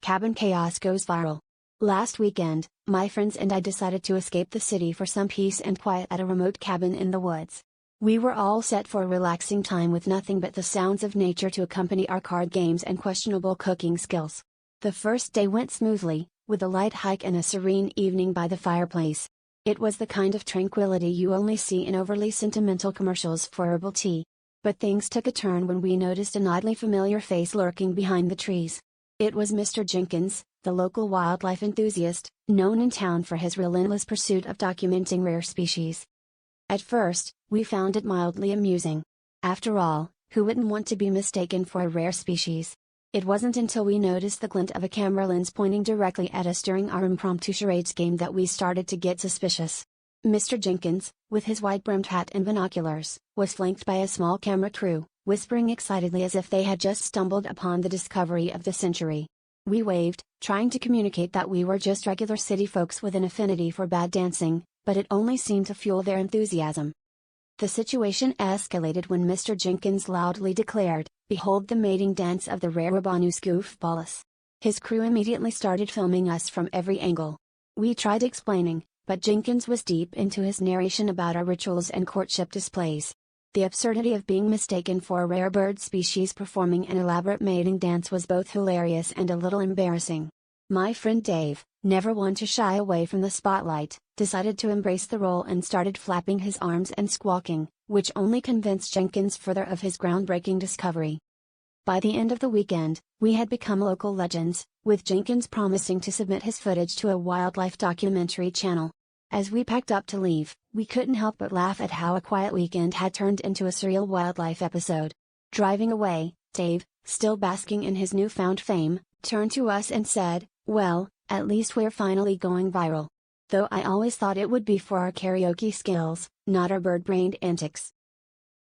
Cabin chaos goes viral. Last weekend, my friends and I decided to escape the city for some peace and quiet at a remote cabin in the woods. We were all set for a relaxing time with nothing but the sounds of nature to accompany our card games and questionable cooking skills. The first day went smoothly, with a light hike and a serene evening by the fireplace. It was the kind of tranquility you only see in overly sentimental commercials for herbal tea. But things took a turn when we noticed an oddly familiar face lurking behind the trees. It was Mr. Jenkins, the local wildlife enthusiast, known in town for his relentless pursuit of documenting rare species. At first, we found it mildly amusing. After all, who wouldn't want to be mistaken for a rare species? It wasn't until we noticed the glint of a camera lens pointing directly at us during our impromptu charades game that we started to get suspicious. Mr. Jenkins, with his wide-brimmed hat and binoculars, was flanked by a small camera crew, whispering excitedly as if they had just stumbled upon the discovery of the century. We waved, trying to communicate that we were just regular city folks with an affinity for bad dancing, but it only seemed to fuel their enthusiasm. The situation escalated when Mr. Jenkins loudly declared, "Behold the mating dance of the rare Rabanus Goofballs." His crew immediately started filming us from every angle. We tried explaining, but Jenkins was deep into his narration about our rituals and courtship displays. The absurdity of being mistaken for a rare bird species performing an elaborate mating dance was both hilarious and a little embarrassing. My friend Dave, never one to shy away from the spotlight, decided to embrace the role and started flapping his arms and squawking, which only convinced Jenkins further of his groundbreaking discovery. By the end of the weekend, we had become local legends, with Jenkins promising to submit his footage to a wildlife documentary channel. As we packed up to leave, we couldn't help but laugh at how a quiet weekend had turned into a surreal wildlife episode. Driving away, Dave, still basking in his newfound fame, turned to us and said, "Well, at least we're finally going viral. Though I always thought it would be for our karaoke skills, not our bird-brained antics."